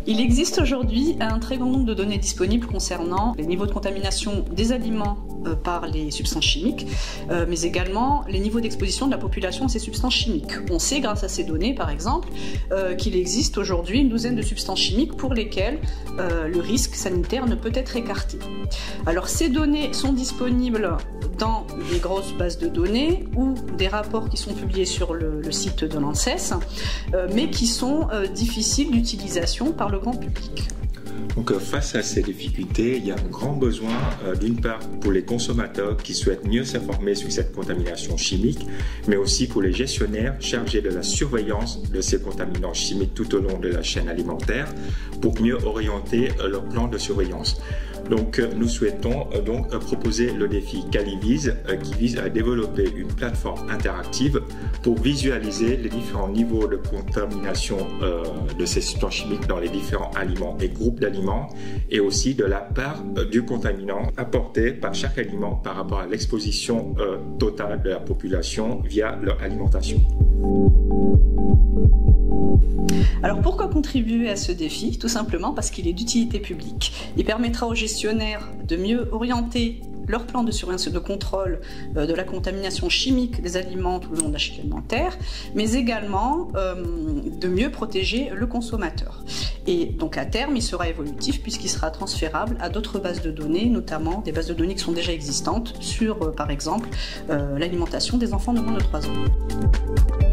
Il existe aujourd'hui un très grand nombre de données disponibles concernant les niveaux de contamination des aliments par les substances chimiques, mais également les niveaux d'exposition de la population à ces substances chimiques. On sait grâce à ces données, par exemple, qu'il existe aujourd'hui une douzaine de substances chimiques pour lesquelles le risque sanitaire ne peut être écarté. Alors ces données sont disponibles dans des grosses bases de données ou des rapports qui sont publiés sur le site de l'ANSES, mais qui sont difficiles d'utilisation par le grand public. Donc face à ces difficultés, il y a un grand besoin d'une part pour les consommateurs qui souhaitent mieux s'informer sur cette contamination chimique, mais aussi pour les gestionnaires chargés de la surveillance de ces contaminants chimiques tout au long de la chaîne alimentaire pour mieux orienter leur plan de surveillance. Donc nous souhaitons proposer le défi Caliviz qui vise à développer une plateforme interactive pour visualiser les différents niveaux de contamination de ces substances chimiques dans les différents aliments et groupes d'aliments, et aussi de la part du contaminant apporté par chaque aliment par rapport à l'exposition totale de la population via leur alimentation. Alors pourquoi contribuer à ce défi? Tout simplement parce qu'il est d'utilité publique. Il permettra aux gestionnaires de mieux orienter leur plan de surveillance et de contrôle de la contamination chimique des aliments tout le long de la chaîne alimentaire, mais également de mieux protéger le consommateur. Et donc à terme, il sera évolutif puisqu'il sera transférable à d'autres bases de données, notamment des bases de données qui sont déjà existantes sur, par exemple, l'alimentation des enfants de moins de 3 ans.